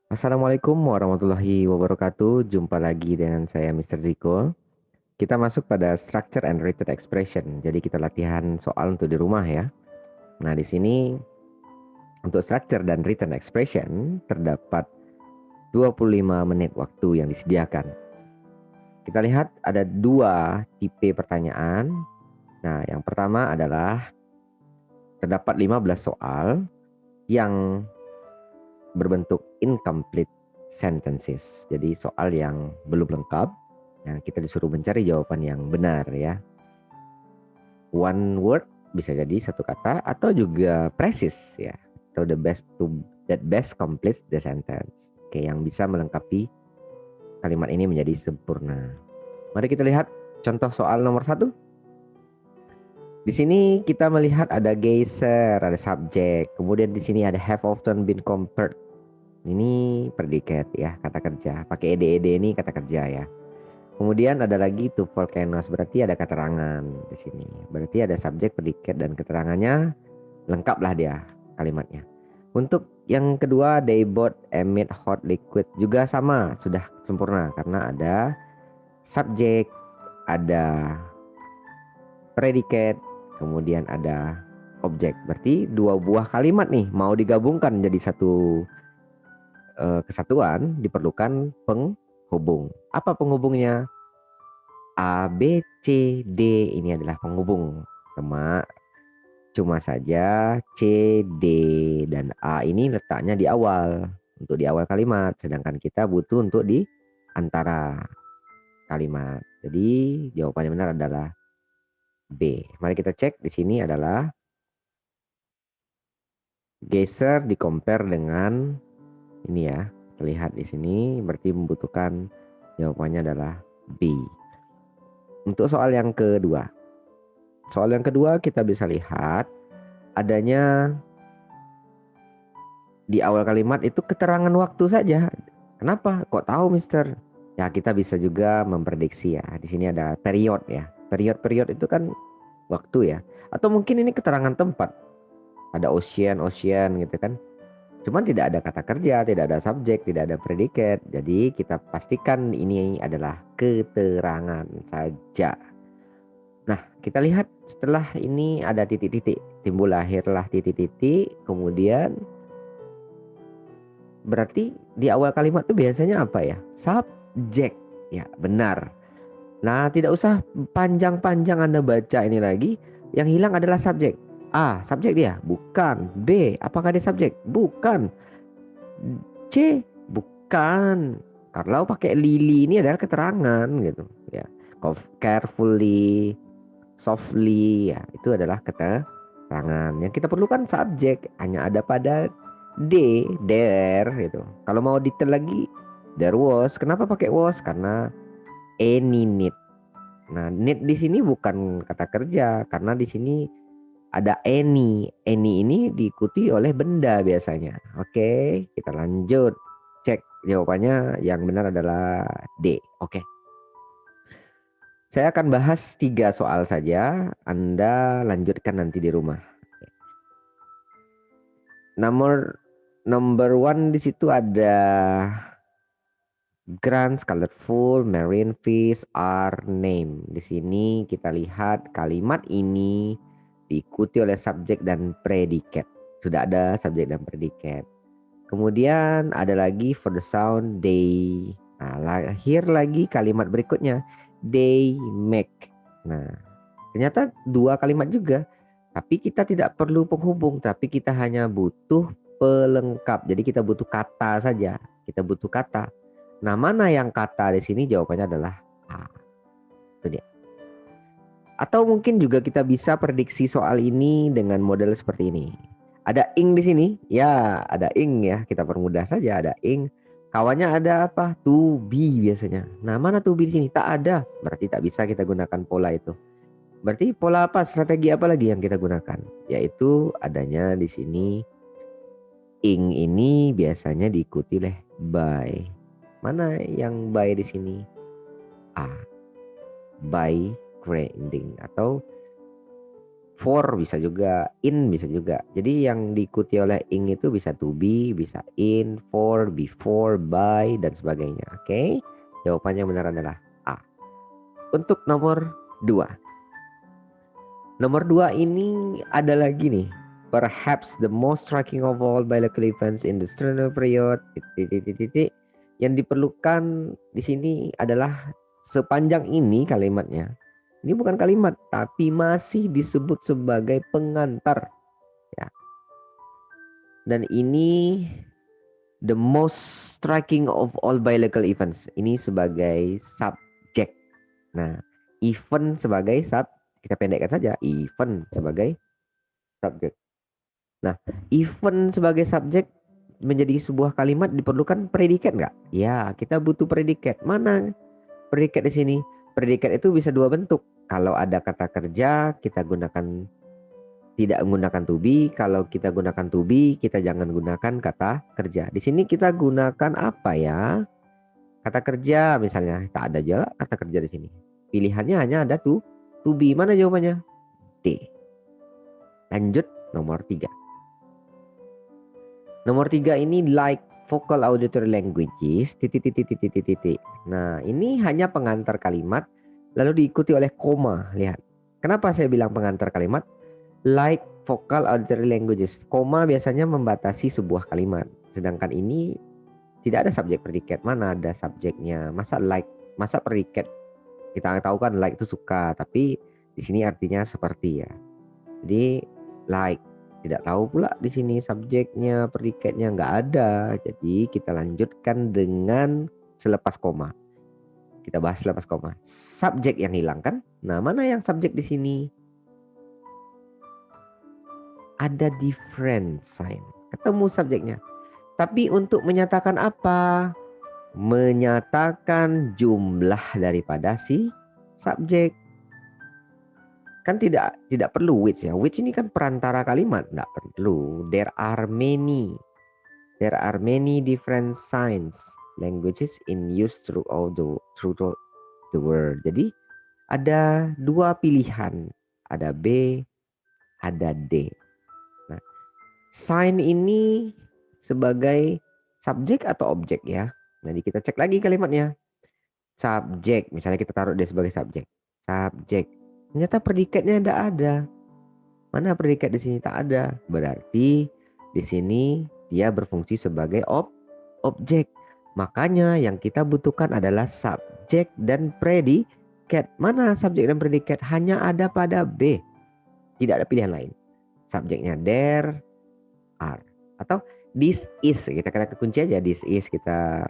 Assalamualaikum warahmatullahi wabarakatuh. Jumpa lagi dengan saya Mr. Ziko. Kita masuk pada structure and written expression. Jadi kita latihan soal untuk di rumah ya. Nah, di sini untuk structure dan written expression terdapat 25 menit waktu yang disediakan. Kita lihat ada dua tipe pertanyaan. Nah, yang pertama adalah terdapat 15 soal yang berbentuk incomplete sentences. Jadi soal yang belum lengkap. Nah, kita disuruh mencari jawaban yang benar ya. One word bisa jadi satu kata atau juga precis ya. Atau that best completes the sentence. Oke, yang bisa melengkapi kalimat ini menjadi sempurna. Mari kita lihat contoh soal nomor satu. Di sini kita melihat ada geyser, ada subjek. Kemudian di sini ada have often been compared. Ini predikat ya, kata kerja. Pakai ed ini kata kerja ya. Kemudian ada lagi to volcanoes, berarti ada keterangan di sini. Berarti ada subjek, predikat, dan keterangannya lengkaplah dia kalimatnya. Untuk yang kedua, they both emit hot liquid juga sama, sudah sempurna karena ada subjek, ada predikat, kemudian ada objek. Berarti dua buah kalimat nih mau digabungkan jadi satu kesatuan diperlukan penghubung. Apa penghubungnya? A, B, C, D ini adalah penghubung. Cuma saja C, D, dan A ini letaknya di awal. Untuk di awal kalimat. Sedangkan kita butuh untuk di antara kalimat. Jadi jawabannya benar adalah B. Mari kita cek di sini adalah geser di compare dengan ini ya. Terlihat di sini berarti membutuhkan jawabannya adalah B. Untuk soal yang kedua. Soal yang kedua kita bisa lihat adanya di awal kalimat itu keterangan waktu saja. Kenapa? Kok tahu, Mister? Ya, kita bisa juga memprediksi ya. Di sini ada period ya. Period itu kan waktu ya. Atau mungkin ini keterangan tempat. Ada ocean, ocean gitu kan. Cuman tidak ada kata kerja, tidak ada subjek, tidak ada predikat. Jadi kita pastikan ini adalah keterangan saja. Nah, kita lihat setelah ini ada titik-titik. Timbul lahirlah titik-titik. Kemudian berarti di awal kalimat tuh biasanya apa ya? Subjek. Ya, benar. Nah, tidak usah panjang-panjang Anda baca ini lagi. Yang hilang adalah subjek. A, subjek dia? Bukan. B, apakah dia subjek? Bukan. C, bukan. Kalau pakai lili ini adalah keterangan gitu ya. Carefully, softly ya, itu adalah keterangan. Yang kita perlukan subjek hanya ada pada D, there gitu. Kalau mau detail lagi, there was. Kenapa pakai was? Karena any need. Nah, need di sini bukan kata kerja karena di sini ada any. Any ini diikuti oleh benda biasanya. Oke, kita lanjut. Cek jawabannya yang benar adalah D. Oke. Saya akan bahas 3 soal saja. Anda lanjutkan nanti di rumah. Number one di situ ada grants, colorful, marine fish are named. Di sini kita lihat kalimat ini diikuti oleh subjek dan predikat. Sudah ada subjek dan predikat. Kemudian ada lagi for the sound they. Nah, lahir lagi kalimat berikutnya. They make. Nah, ternyata 2 kalimat juga. Tapi kita tidak perlu penghubung, tapi kita hanya butuh pelengkap. Jadi kita butuh kata saja. Kita butuh kata. Nah, mana yang kata di sini? Jawabannya adalah A. Itu dia. Atau mungkin juga kita bisa prediksi soal ini dengan model seperti ini. Ada ing di sini, ya ada ing ya. Kita permudah saja ada ing. Kawannya ada apa? To be biasanya. Nah, mana to be di sini? Tak ada. Berarti tak bisa kita gunakan pola itu. Berarti pola apa? Strategi apa lagi yang kita gunakan? Yaitu adanya di sini ing ini biasanya diikuti oleh by. Mana yang by di sini? A. By grinding atau For bisa juga, in bisa juga. Jadi yang diikuti oleh ing itu bisa to be, bisa in, for, before, by, dan sebagainya. Oke, jawabannya benar adalah A. Untuk nomor 2. Nomor 2 ini ada lagi nih. Perhaps the most striking of all biological events in the Sternal period. Yang diperlukan di sini adalah sepanjang ini kalimatnya. Ini bukan kalimat, tapi masih disebut sebagai pengantar. Ya. Dan ini the most striking of all biological events. Ini sebagai subjek. Nah, event sebagai kita pendekkan saja, event sebagai subjek. Nah, event sebagai subjek menjadi sebuah kalimat diperlukan predikat nggak? Ya, kita butuh predikat. Mana predikat di sini? Predikat itu bisa dua bentuk. Kalau ada kata kerja, kita gunakan tidak menggunakan to be. Kalau kita gunakan to be, kita jangan gunakan kata kerja. Di sini kita gunakan apa ya? Kata kerja misalnya, tak ada juga kata kerja di sini. Pilihannya hanya ada to be. Mana jawabannya? D. Lanjut nomor 3. Nomor 3 ini like vocal auditory languages titik. Nah, ini hanya pengantar kalimat lalu diikuti oleh koma. Lihat. Kenapa saya bilang pengantar kalimat? Like vocal auditory languages. Koma biasanya membatasi sebuah kalimat. Sedangkan ini tidak ada subjek predikat. Mana ada subjeknya? Masa like, masa predikat? Kita tahu kan like itu suka, tapi di sini artinya seperti ya. Jadi like, tidak tahu pula di sini subjeknya, predikatnya nggak ada. Jadi kita lanjutkan dengan selepas koma. Kita bahas selepas koma. Subjek yang hilang kan? Nah, mana yang subjek di sini? Ada different sign. Ketemu subjeknya. Tapi untuk menyatakan apa? Menyatakan jumlah daripada si subjek. Kan tidak perlu which ya. Which ini kan perantara kalimat, tidak perlu. There are many different signs languages in use throughout the world. Jadi ada dua pilihan, ada B, ada D. Nah, sign ini sebagai subjek atau objek ya. Nanti kita cek lagi kalimatnya. Subjek, misalnya kita taruh dia sebagai subjek. Subjek. Ternyata predikatnya tidak ada. Mana predikat di sini? Tak ada. Berarti di sini dia berfungsi sebagai objek. Makanya yang kita butuhkan adalah subjek dan predikat. Mana subjek dan predikat? Hanya ada pada B. Tidak ada pilihan lain. Subjeknya there are. Atau this is. Kita kata kunci aja. This is. Kita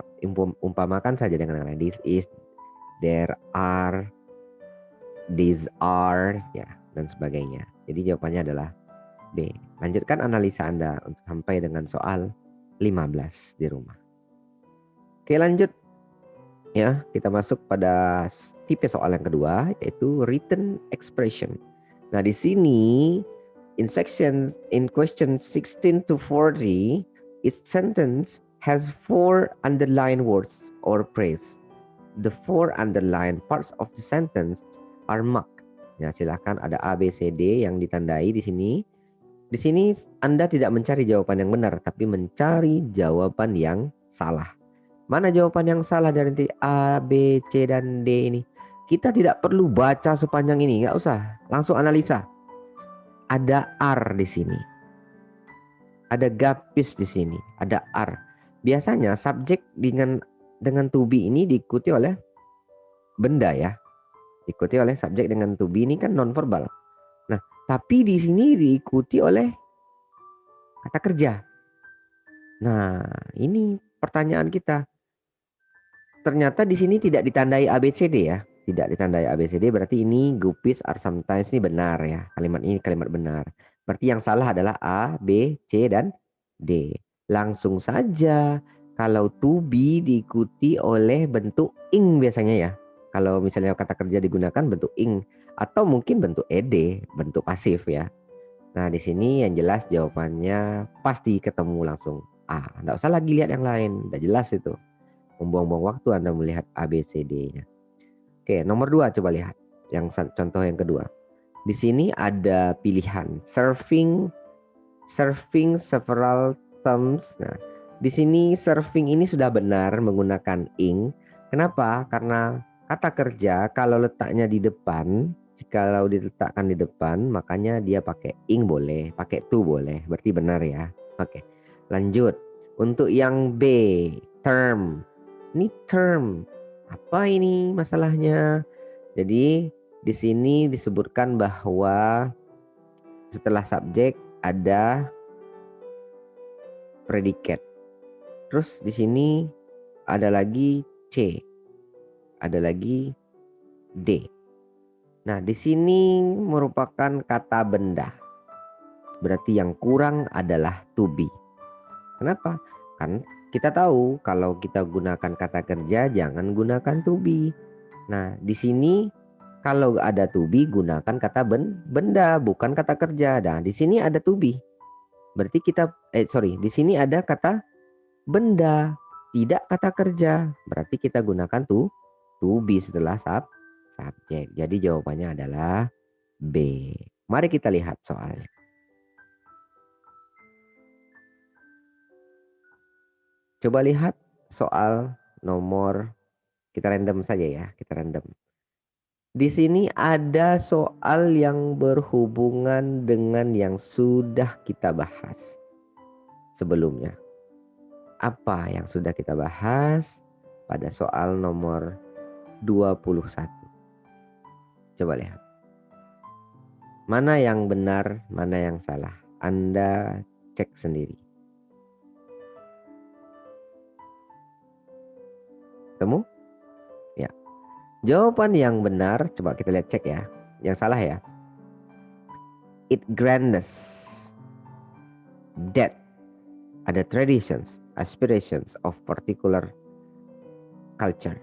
umpamakan saja dengan yang lain. This is. There are. These are. Ya, dan sebagainya. Jadi jawabannya adalah B. Lanjutkan analisa Anda untuk sampai dengan soal 15 di rumah. Oke, lanjut. Ya, kita masuk pada tipe soal yang kedua, yaitu written expression. Nah, di sini in question 16 to 40, each sentence has 4 underlined words or phrase. The 4 underlined parts of the sentence are marked. Ya, silakan ada A, B, C, D yang ditandai di sini. Di sini Anda tidak mencari jawaban yang benar, tapi mencari jawaban yang salah. Mana jawaban yang salah dari A, B, C, dan D ini? Kita tidak perlu baca sepanjang ini, nggak usah. Langsung analisa. Ada R di sini. Ada gapis di sini. Ada R. Biasanya subjek dengan to be ini diikuti oleh benda ya. Diikuti oleh subjek dengan to be ini kan nonverbal. Nah, tapi di sini diikuti oleh kata kerja. Nah, ini pertanyaan kita. Ternyata di sini tidak ditandai ABCD ya. Tidak ditandai ABCD berarti ini guppies are sometimes ini benar ya. Kalimat ini kalimat benar. Berarti yang salah adalah A, B, C, dan D. Langsung saja. Kalau to be diikuti oleh bentuk ing biasanya ya. Kalau misalnya kata kerja digunakan bentuk ing atau mungkin bentuk ed, bentuk pasif ya. Nah, di sini yang jelas jawabannya pasti ketemu langsung A. Nggak usah lagi lihat yang lain, udah jelas itu. Membuang-buang waktu Anda melihat A, B, C, D-nya. Oke, nomor 2 coba lihat. Yang contoh yang kedua. Di sini ada pilihan serving several terms. Nah, di sini serving ini sudah benar menggunakan ing. Kenapa? Karena kata kerja kalau letaknya di depan, kalau diletakkan di depan, makanya dia pakai ing boleh, pakai to boleh. Berarti benar ya. Oke, lanjut. Untuk yang B, term. Ini term. Apa ini masalahnya? Jadi di sini disebutkan bahwa setelah subjek ada predikat. Terus di sini ada lagi C, ada lagi D. Nah, di sini merupakan kata benda. Berarti yang kurang adalah to be. Kenapa? Kan kita tahu kalau kita gunakan kata kerja jangan gunakan to be. Nah, di sini kalau ada to be gunakan kata benda bukan kata kerja. Nah, di sini ada to be. Berarti kita di sini ada kata benda, tidak kata kerja. Berarti kita gunakan to be setelah subjek. Jadi jawabannya adalah B. Mari kita lihat soalnya. Coba lihat soal nomor, kita random saja ya, kita random. Di sini ada soal yang berhubungan dengan yang sudah kita bahas sebelumnya. Apa yang sudah kita bahas pada soal nomor 21? Coba lihat. Mana yang benar, mana yang salah. Anda cek sendiri. Temu? Ya. Jawaban yang benar, coba kita lihat cek ya. Yang salah ya. It grants that ada traditions, aspirations of particular culture.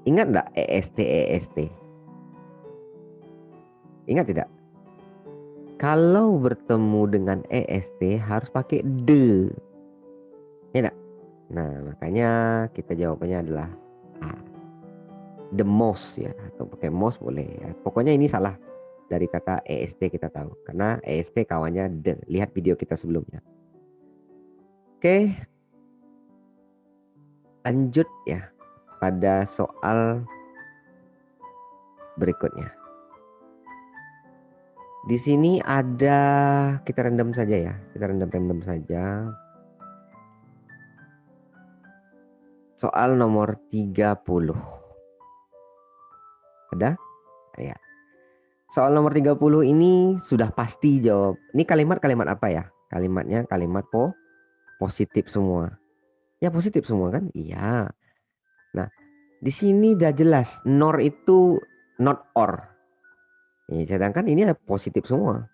Ingat enggak EST? Ingat tidak? Kalau bertemu dengan EST harus pakai the. Ya enggak? Nah, makanya kita jawabannya adalah A. The most ya, atau pakai most boleh ya. Pokoknya ini salah dari kata EST kita tahu. Karena EST kawannya the. Lihat video kita sebelumnya. Oke. Lanjut ya pada soal berikutnya. Di sini ada, kita random saja ya. Kita random saja. Soal nomor 30. Ada? Ya. Soal nomor 30 ini sudah pasti jawab. Ini kalimat-kalimat apa ya? Kalimatnya kalimat positif semua. Ya positif semua kan? Iya. Nah, di sini udah jelas nor itu not or. Ya, sedangkan ini ada positif semua.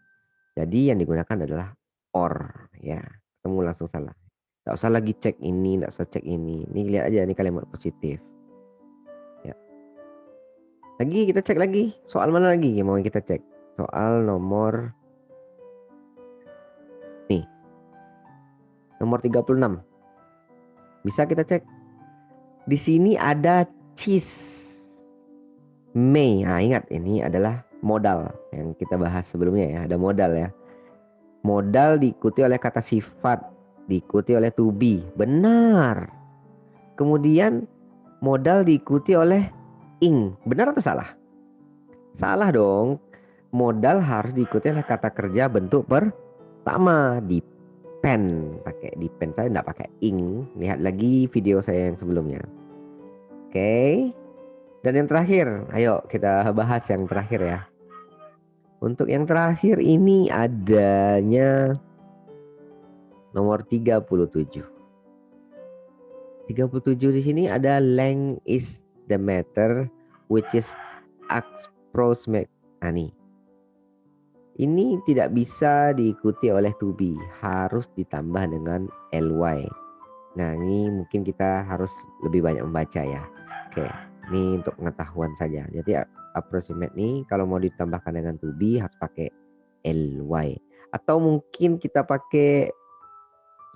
Jadi yang digunakan adalah or ya. Ketemu langsung salah. Nggak usah lagi cek ini, nggak usah cek ini. Ini lihat aja ini kalimat positif. Ya. Lagi kita cek lagi. Soal mana lagi yang mau kita cek? Soal nomor nih. Nomor 36. Bisa kita cek. Di sini ada cheese. May. Nah, ingat ini adalah modal yang kita bahas sebelumnya ya. Ada modal ya. Modal diikuti oleh kata sifat, diikuti oleh to be. Benar. Kemudian modal diikuti oleh ing. Benar atau salah? Salah dong. Modal harus diikuti oleh kata kerja bentuk pertama. Depend. Pakai depend, saya tidak pakai ing. Lihat lagi video saya yang sebelumnya. Oke. Dan yang terakhir, ayo kita bahas yang terakhir ya. Untuk yang terakhir ini adanya nomor 37. 37 di sini ada length is the matter which is approximate. Nah, ini tidak bisa diikuti oleh to be, harus ditambah dengan ly. Nah, ini mungkin kita harus lebih banyak membaca ya. Oke, ini untuk pengetahuan saja. Jadi approximate nih kalau mau ditambahkan dengan to be harus pakai ly. Atau mungkin kita pakai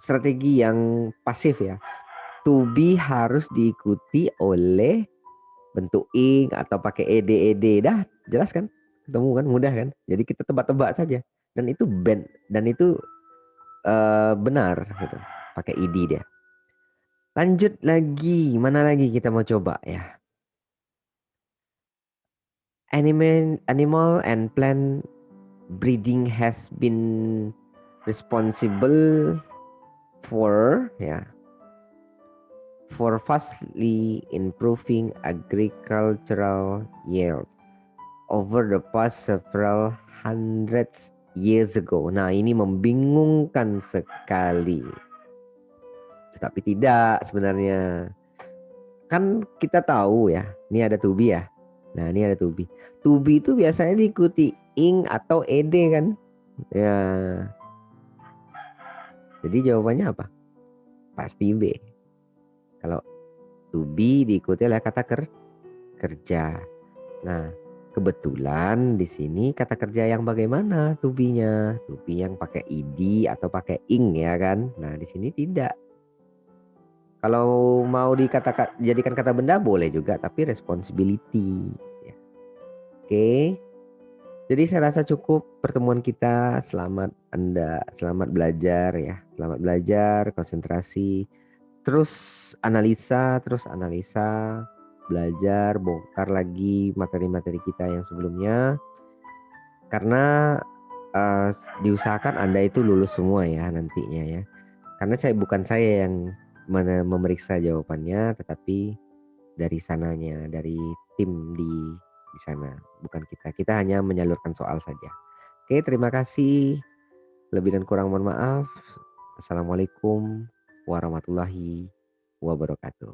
strategi yang pasif ya. To be harus diikuti oleh bentuk ing atau pakai ed. Dah jelas kan? Ketemu kan, mudah kan? Jadi kita tebak-tebak saja dan itu benar gitu. Pakai ID dia. Lanjut lagi, mana lagi kita mau coba ya? Animal and plant breeding has been responsible for ya for vastly improving agricultural yield over the past several hundreds years ago. Nah, ini membingungkan sekali. Tetapi tidak sebenarnya. Kan kita tahu ya, ini ada to be ya. Nah, ini ada to be. To be itu biasanya diikuti ing atau ed kan? Ya, jadi jawabannya apa? Pasti B. Kalau to be diikuti oleh kata kerja. Nah, kebetulan di sini kata kerja yang bagaimana to be-nya? To be yang pakai id atau pakai ing ya kan? Nah, di sini tidak. Kalau mau dikatakan jadikan kata benda boleh juga, tapi responsibility. Ya. Oke. Jadi saya rasa cukup pertemuan kita. Selamat belajar ya. Selamat belajar, konsentrasi. Terus analisa, belajar, bongkar lagi materi-materi kita yang sebelumnya. Karena eh, diusahakan Anda itu lulus semua ya nantinya ya. Karena bukan saya yang memeriksa jawabannya, tetapi dari sananya, dari tim di sana, bukan kita. Kita hanya menyalurkan soal saja. Oke, terima kasih. Lebih dan kurang mohon maaf. Assalamualaikum warahmatullahi wabarakatuh.